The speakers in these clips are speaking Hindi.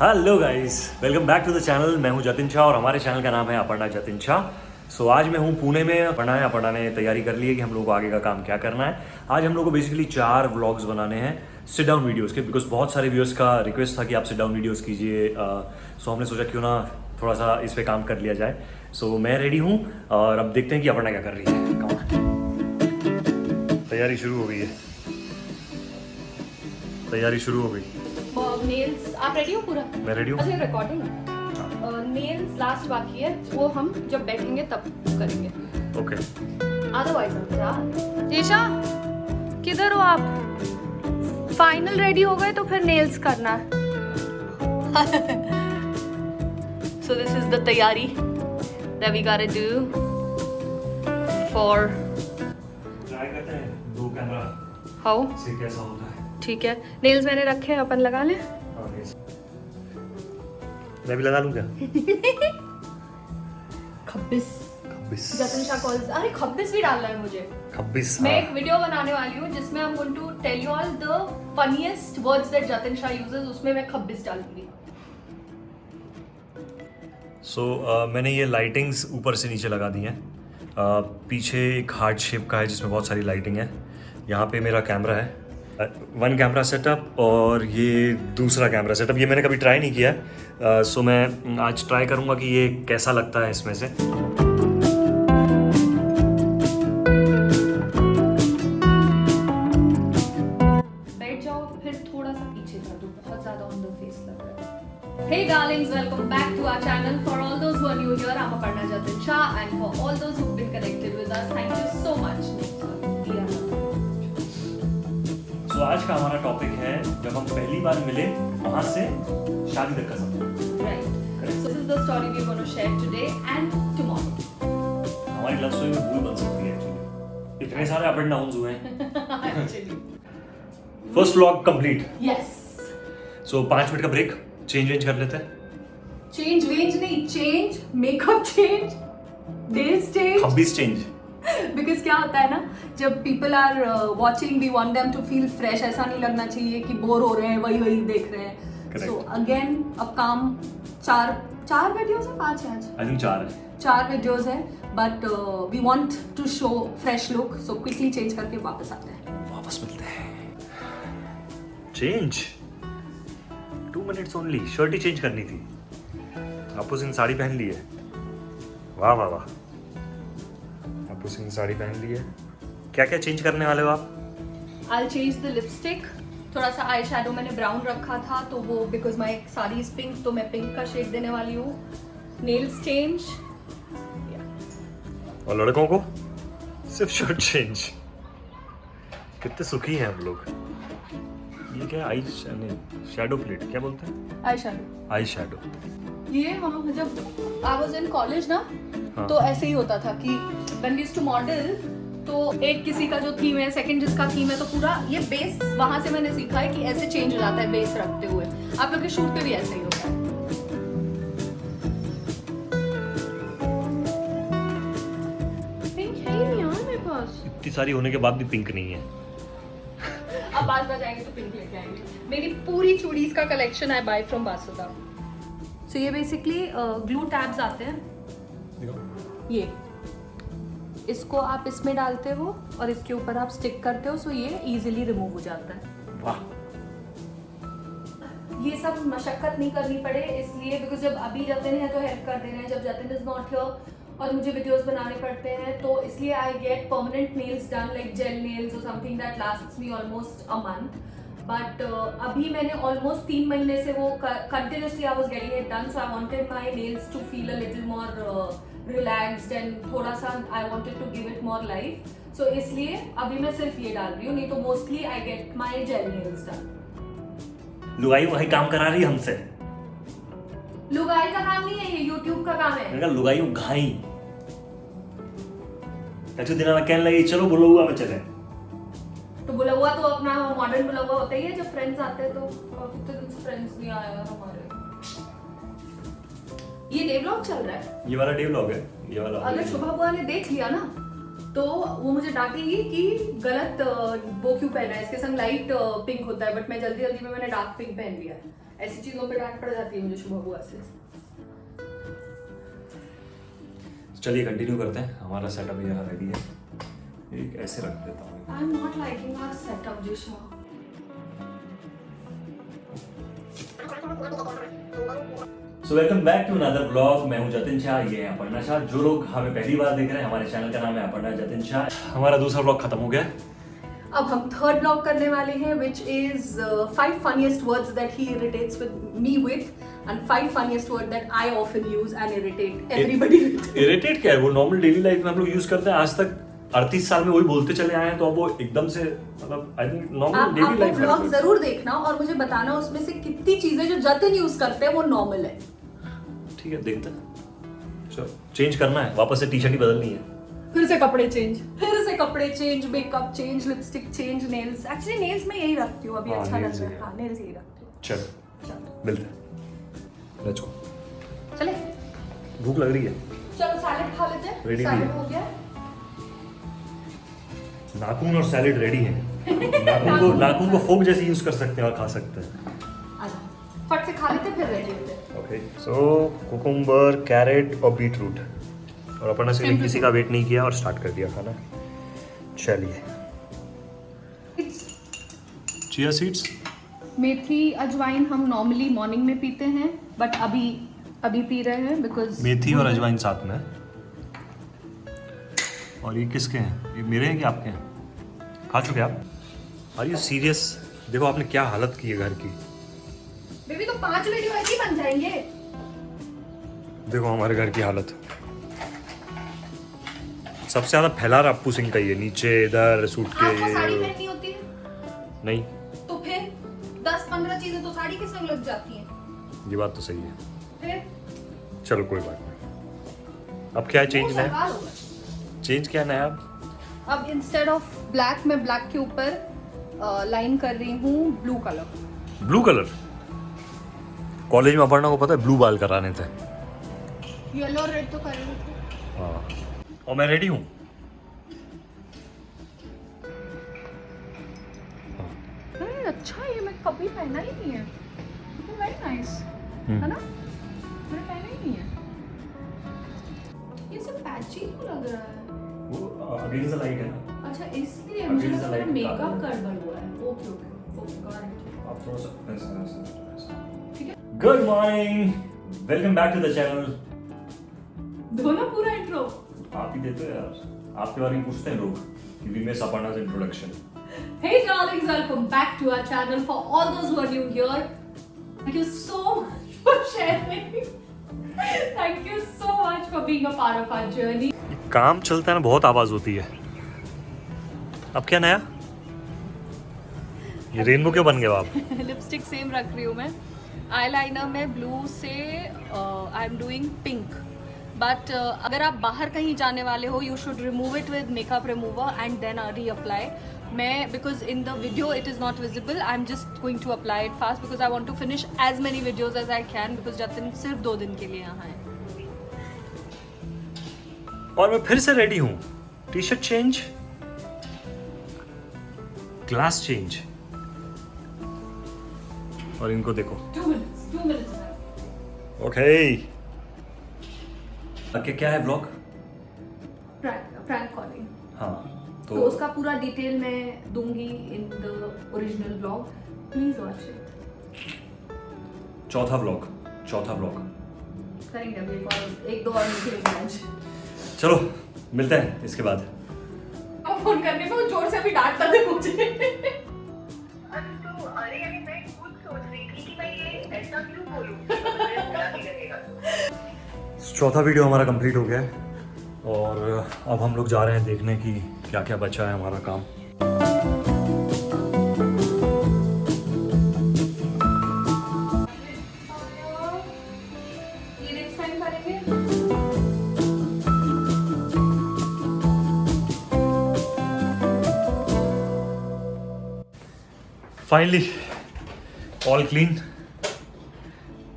Hello guys, welcome back to the channel. मैं हूं जतिन शाह और हमारे चैनल का नाम है अपर्णा जतिन शाह। सो आज मैं हूं पुणे में। अपर्णा ने तैयारी कर ली है कि हम लोग को आगे का काम क्या करना है। आज हम लोग को बेसिकली 4 व्लॉग्स बनाने हैं सिट डाउन वीडियोस के, बिकॉज बहुत सारे व्यूअर्स का रिक्वेस्ट था कि आप सिट डाउन वीडियोस कीजिए। सो हमने सोचा क्यों ना थोड़ा सा इस पर काम कर लिया जाए। सो मैं रेडी हूँ और अब देखते हैं कि अपर्णा क्या कर रही है। Come on। तैयारी शुरू हो गई है। तैयारी शुरू हो गई। नेल्स आप रेडी हो पूरा? मैं रेडी हूँ। अच्छा रिकॉर्डिंग नेल्स लास्ट बाकी है, वो हम जब बैठेंगे तब करेंगे। ओके। अदरवाइज हम क्या जेशा किधर हो आप? फाइनल रेडी हो गए तो फिर नेल्स करना है। सो दिस इज द तैयारी that we gotta do for try करते हैं 2 कैमरा how से कैसा होता है। ठीक है, नेल्स मैंने रखे हैं, अपन लगा लें। मैं भी लगा लूं क्या? खब्बिस खब्बिस। जतिन शाह कॉल्स, अरे खब्बिस भी डालना है मुझे। खब्बिस। मैं एक वीडियो बनाने वाली हूँ जिसमें I'm going to tell you all the funniest words that Jatin Shah uses, उसमें मैं खब्बिस डालूंगी। सो मैंने ये लाइटिंग्स ऊपर से नीचे लगा दी हैं। पीछे एक हार्ट शेप का है जिसमें बहुत सारी लाइटिंग है। यहाँ पे मेरा कैमरा है, 1 कैमरा सेटअप, और ये दूसरा कैमरा सेटअप। ये मैंने कभी ट्राई नहीं किया है। सो मैं आज ट्राई करूँगा कि ये कैसा लगता है इसमें से। बैठ जाओ, फिर थोड़ा सा पीछे कर दो, बहुत ज्यादा ऑन द फेस लग रहा है। Hey darlings, welcome back to our channel. For all those who are new here, I'm Aparna Jatin Shah, and for all those who've been connected with us, thank you so much. सो आज का हमारा टॉपिक है जब हम पहली बार मिले वहाँ से शादी तक का सफर। Right. So this is the story we're going to share today and tomorrow. हमारी लव स्टोरी में भूल बन सकती है एक्चुअली। इतने सारे अप एंड डाउन्स हुए हैं। Actually. First vlog complete. Yes. सो 5 मिनट का ब्रेक, चेंज वेंज कर लेते हैं। Change नहीं, change, makeup change, nails change. खब्बीस चेंज। बिकॉज क्या होता है ना, जब people are watching we want them to feel fresh. ऐसा नहीं लगना चाहिए कि बोर हो रहे हैं, वही देख रहे हैं। सो अगेन अब काम 4 वीडियोस है, 5 है आज, आई थिंक 4 है। 4 वीडियोस है, but we want to show fresh look, so quickly change करके वापस आते हैं। वापस मिलते हैं। Change 2 minutes only. शर्ट ही चेंज करनी थी। आपू सिंह साड़ी पहन ली है। वाह वाह वाह। आपू सिंह साड़ी पहन ली है। क्या क्या चेंज करने वाले हो आप? I'll change the lipstick. थोड़ा सा आई शैडो मैंने ब्राउन रखा था, तो वो because my sari is pink, तो मैं पिंक का शेड देने वाली हूँ। Nails change. और लड़कों को सिर्फ शर्ट चेंज। कितने सुखी हैं हम लोग। ये क्या आई शैडो प्लेट क्या बोलते हैं? Eye shadow. Eye shadow. ये हम जब आई वाज इन कॉलेज ना, हाँ। तो ऐसे ही होता था कि when we used to model, तो एक किसी का जो थीम है, सेकंड जिसका थीम है, तो पूरा ये बेस वहां से मैंने सीखा है कि ऐसे चेंज हो जाता है बेस रखते हुए। आप लोग के शूट पे भी ऐसे ही होता है। पिंक है ही नहीं यार मेरे पास। इतनी सारी होने के बाद भी पिंक नहीं है। अब बासुदा जाएंगे तो पिंक लेके आएंगे। मेरी पूरी चूड़ीज का कलेक्शन है बाय फ्रॉम बासुदा। सो ये बेसिकली ग्लू टैब्स आते हैं। ये इसको आप इसमें डालते हो और इसके ऊपर आप स्टिक करते हो, सो ये इजीली रिमूव हो जाता है। वाह। ये सब मशक्कत नहीं करनी पड़े इसलिए, बिकॉज जब अभी जतिन है तो हेल्प कर दे रहे हैं, जब जतिन इज नॉट हियर और मुझे वीडियोस बनाने पड़ते हैं, तो इसलिए I get permanent nails done, like gel nails और something that lasts me almost a month. But अभी मैंने ऑलमोस्ट 3 महीने से वो continuously I was getting it done, so I wanted my nails to feel a little more relaxed and थोड़ा सा I wanted to give it more life. So इसलिए अभी मैं सिर्फ ये डाल रही हूँ, नहीं तो mostly I get my gel nails done. लुगाई वही काम करा रही है हमसे। लुगाई का काम नहीं है, ये यूट्यूब का काम है। मैंने कहा लुगाई घाई कछु दिन में कहने लगी चलो बोलो हुआ में चले। तो बुला हुआ तो अपना मॉडर्न बुला हुआ होता ही है, जब फ्रेंड्स आते हैं तो। और कितने दिन से फ्रेंड्स नहीं आए यार हमारे। ये डे व्लॉग चल रहा है। ये वाला डे व्लॉग है। ये वाला अगर शुभा बुआ ने देख लिया ना, तो वो मुझे डांटेंगी कि गलत वो क्यों पहना है, इसके संग लाइट पिंक होता है, बट मैं जल्दी जल्दी में मैंने डार्क पिंक पहन लिया है। ऐसी चीजों पे डांट पड़ जाती है मुझे शुभ बुआ से। चलिए कंटिन्यू करते हैं, हमारा सेटअप यहाँ रेडी है। एक ऐसे रख देता हूँ। I am not liking our setup Jisha. So welcome back to another blog. मैं हूं जतिन शाह, ये है अपर्णा शाह। जो लोग हमें पहली बार देख रहे हैं, हमारे चैनल का नाम है अपर्णा जतिन शाह। हमारा दूसरा ब्लॉग खत्म हो गया। अब हम थर्ड ब्लॉग करने वाले हैं, which is 5 funniest words that he irritates with me with, and 5 funniest words that I often use and irritate everybody with. Irritate क्या है, वो नॉर्मल डेली लाइफ में हम लोग यूज करते हैं। आज तक 38 साल में वही बोलते चले आए हैं, तो अब वो एकदम से मतलब I think normal daily life में। ब्लॉग जरूर देखना और मुझे बताना उसमें से कितनी चीजें जो जतिन यूज करते हैं वो नॉर्मल है। ठीक है, देखते हैं। चलो चेंज करना है, वापस से टी शर्ट ही बदलनी है। फिर से कपड़े change, makeup change, lipstick change, nails. Actually nails में यही रखती हूँ अभी। हाँ, अच्छा nails लग रहा ही है। हाँ, नेल्स यही रखती हूँ। चलो मिलते हैं, लेट्स गो। चले, भूख लग रही है। चलो सैलेड खा लेते हैं। Ready सैलेड भी। हो गया। नाखून और सैलेड रेडी है। नाखून को फोक जैसे यूज कर सकते हैं और खा सकते हैं। आजा, फट से खा लेते हैं, फिर रेडी होते हैं। ओके, सो कुकुम्बर, कैरेट और बीटरूट। और अपन ने किसी का वेट नहीं किया और स्टार्ट कर दिया खाना। चलिए, चिया सीड्स। मेथी अजवाइन हम नॉर्मली मॉर्निंग में पीते हैं, बट अभी पी रहे हैं बिकॉज मेथी और अजवाइन साथ में। और ये किसके हैं? ये मेरे हैं कि आपके हैं? खा चुके आप? Are you serious? देखो आपने क्या हालत की है घर की। बेबी तो 5 वीडियो ऐसे ही बन जाएंगे। देखो हमारे घर की हालत। सबसे ज्यादा फैला रहा अप्पू सिंह का ये, नीचे इधर सूट के। आपको साड़ी पहननी होती है नहीं, तो फिर 10-15 चीजें तो साड़ी के संग लग जाती हैं। ये बात तो सही है। फिर चलो कोई बात नहीं। अब क्या है चेंज वो नया? सरकार होगा। चेंज क्या नया? अब इंस्टेड ऑफ ब्लैक मैं ब्लैक के ऊपर लाइन कर रही हूँ blue colour. Blue colour? College में अपर्णा को पता है ब्लू बाल कराने थे। येलो और रेड तो कर रही थी। हाँ, और मैं रेडी हूँ। अच्छा, ये मैं कभी पहना ही नहीं है। वेरी नाइस है ना? मैंने पहना ही नहीं है। ये सब पैची क्यों लग रहा है? वो अगेंस्ट द लाइट है ना। अच्छा, इसलिए मुझे Against the लगा light मेकअप काला है। गड़बड़ हुआ है। Okay okay got it. आप थोड़ा सा ऐसा। ठीक है, good morning, welcome back to the channel. दो ना पूरा इंट्रो। आप ही देते हो यार, आपके बारे में पूछते हैं लोग कि we miss Aparna's introduction. Hey darlings, welcome back to our channel. For all those who are new here, thank you so much for sharing. Thank you so much for being a part of our journey. काम चलता है ना, बहुत आवाज होती है। अब क्या नया? ये रेनबो क्यों बन गए आप? लिपस्टिक सेम रख रही हूँ मैं। आईलाइनर में ब्लू से I am doing pink, but अगर आप बाहर कहीं जाने वाले हो you should remove it with makeup remover and then reapply. मैं because in the video it is not visible, I am just going to apply it fast because I want to finish as many videos as I can, because Jatin सिर्फ 2 दिन के लिए यहाँ है। और मैं फिर से रेडी हूँ। T shirt change, glass change, और इनको देखो। 2 minutes ओके, क्या है व्लॉग? Prank calling. हाँ तो उसका पूरा डिटेल मैं दूंगी in the original blog, please watch it. चौथा व्लॉग करेंगे अभी एक दो और निकलेंगे आज। चलो मिलते हैं इसके बाद। अब फोन करने पे वो जोर से भी डांटता था मुझे। अरे अभी मैं खुद सोच रही थी कि मैं ये ऐसा क्यों बोलूं, बुरा नहीं लगेगा। चौथा वीडियो हमारा कंप्लीट हो गया है और अब हम लोग जा रहे हैं देखने की क्या क्या बचा है हमारा काम। ये नेक्स्ट टाइम करेंगे। फाइनली ऑल क्लीन,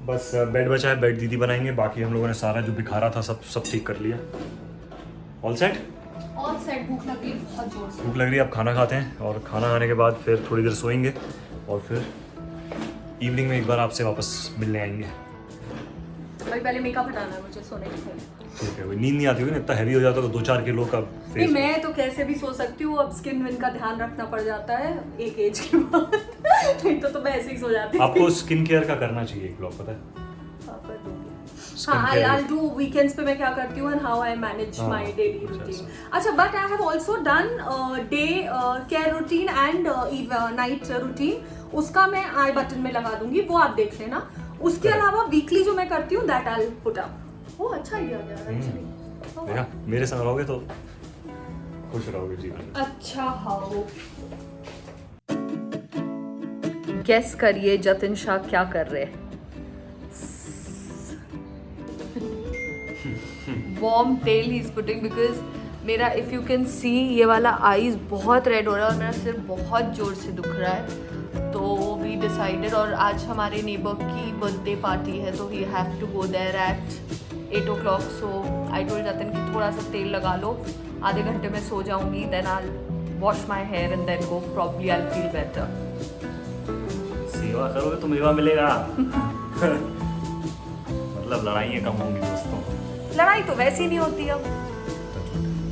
बस बेड बचा है, बेड दीदी बनाएंगे। बाकी हम लोगों ने सारा जो बिखारा था सब ठीक कर लिया। All set. भूख लग रही है बहुत जोर से। भूख लग रही है, अब खाना खाते हैं और खाना खाने के बाद फिर थोड़ी देर सोएंगे और फिर इवनिंग में एक बार आपसे वापस मिलने आएंगे। अभी पहले मेकअप हटाना है मुझे सोने के पहले। ठीक है, नींद नहीं आती होगी ना, इतना हैवी हो जाता तो 2-4 किलो का नहीं फेस। मैं तो कैसे भी सो सकती हूँ, अब स्किन विन का ध्यान रखना पड़ जाता है एक एज के बाद। नहीं तो मैं ऐसे ही सो जाती थी। आपको स्किन केयर का करना चाहिए एक ब्लॉग, पता है? हाँ, I'll do weekends पे मैं क्या करती हूँ and how I manage हाँ, my daily अच्छा, routine. अच्छा, but I have also done day care routine and night routine. उसका मैं आई बटन में लगा दूंगी, वो आप देख लेना। उसके अलावा वीकली जो मैं करती हूँ that I'll put up. वो अच्छा आइडिया गया actually. देखा, मेरे संग रहोगे तो खुश रहोगे जीवन में। अच्छा हाँ। गेस करिए जतिन शाह क्या कर रहे हैं? Warm tail he is putting because मेरा इफ़ यू कैन सी ये वाला आईज बहुत रेड हो रहा है और मेरा सिर बहुत जोर से दुख रहा है। तो वी डिसाइडेड, और आज हमारे नेबर की बर्थडे पार्टी है तो we have to go there at 8 o'clock. So I told Jatin कि थोड़ा सा तेल लगा लो, आधे घंटे में सो जाऊंगी, then I wash my hair and then go, probably I feel better. सेवा करोगे तो मेवा मिलेगा। मतलब लड़ाइयाँ कम होंगी दोस्तों। लड़ाई तो वैसी नहीं होती अब।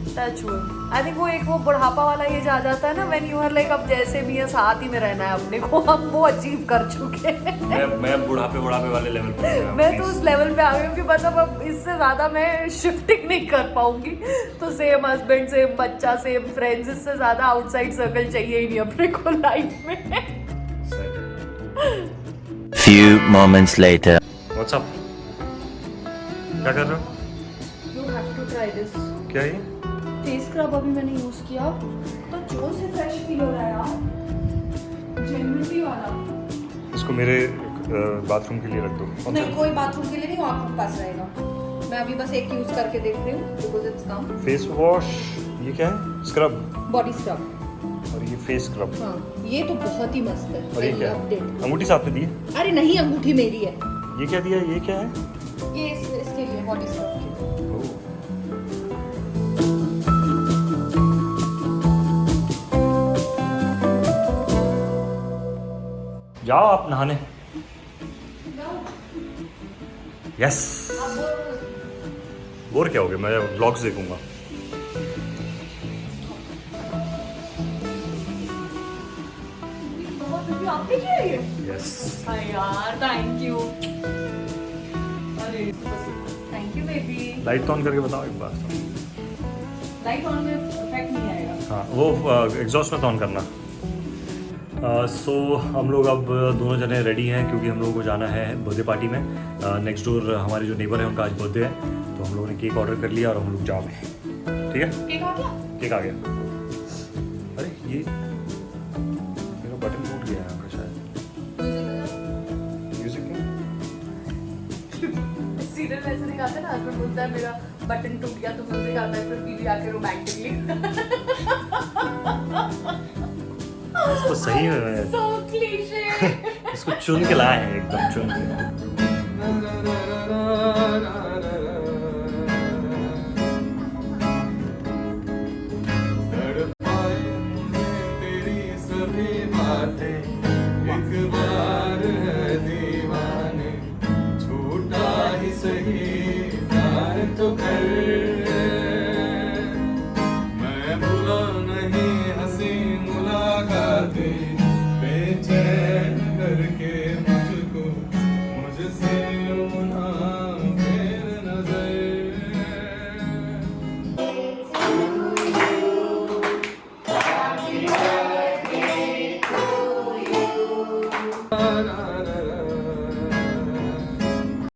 Touch wood. आई थिंक वो एक वो बुढ़ापा वाला ये जा जाता है ना, व्हेन यू आर लाइक अब जैसे भी है साथ ही में रहना है अपने को, हम वो अचीव कर चुके हैं। मैं बुढ़ापे वाले लेवल पे हूँ। मैं तो उस लेवल पे आ गई हूँ कि बस अब इससे ज्यादा मैं शिफ्टिंग नहीं कर पाऊंगी। तो सेम हस्बैंड, सेम बच्चा, सेम फ्रेंड्स, इससे ज्यादा आउटसाइड सर्कल चाहिए ही नहीं अपने को लाइफ में। Few moments later. What's up? क्या कर रहे हो? You have to try this. क्या ये? फेस स्क्रब अभी मैंने यूज किया तो जोर से फ्रेश फील हो रहा है यार, जेन्युइनली वाला। इसको मेरे बाथरूम के लिए रख दो। नहीं, कोई बाथरूम के लिए नहीं, वो आपके पास रहेगा। मैं अभी बस एक यूज करके देख रही हूँ because it's come. Face wash, ये क्या है? Scrub body scrub. और ये फेस स्क्रब। हाँ, ये तो बहुत ही मस्त है। और ये क्या है? अंगूठी साथ में दी है? अरे नहीं, अंगूठी मेरी है। ये क्या दिया? ये क्या है? ये इसके लिए बॉडी स्क्रब के लिए। ओह। जाओ आप नहाने। यस। बोर क्या हो गया? मैं व्लॉग्स देखूंगा। आपने किया ये? यस। हाँ यार, थैंक यू। अरे thank you baby. Light on करके बताओ एक बार। लाइट ऑन में इफेक्ट नहीं आएगा। हाँ, वो एग्जॉस्ट में ऑन करना। सो हम लोग अब दोनों जने रेडी हैं क्योंकि हम लोगों को जाना है बर्थडे पार्टी में। नेक्स्ट डोर हमारे जो नेबर है उनका आज बर्थडे है, तो हम लोगों ने केक ऑर्डर कर लिया और हम लोग जा रहे हैं। ठीक है, केक आ गया? केक आ गया। अरे ये मेरा बटन टूट गया है यहाँ का शायद। म्यूजिक सीरियल ऐसे दिखाते हैं ना, हस्बैंड बोलता है मेरा बटन टूट गया तो म्यूजिक आता है, फिर बीवी आके रोमांटिकली। इसको सही में So cliche. इसको चुन के लाए हैं, एकदम चुन के।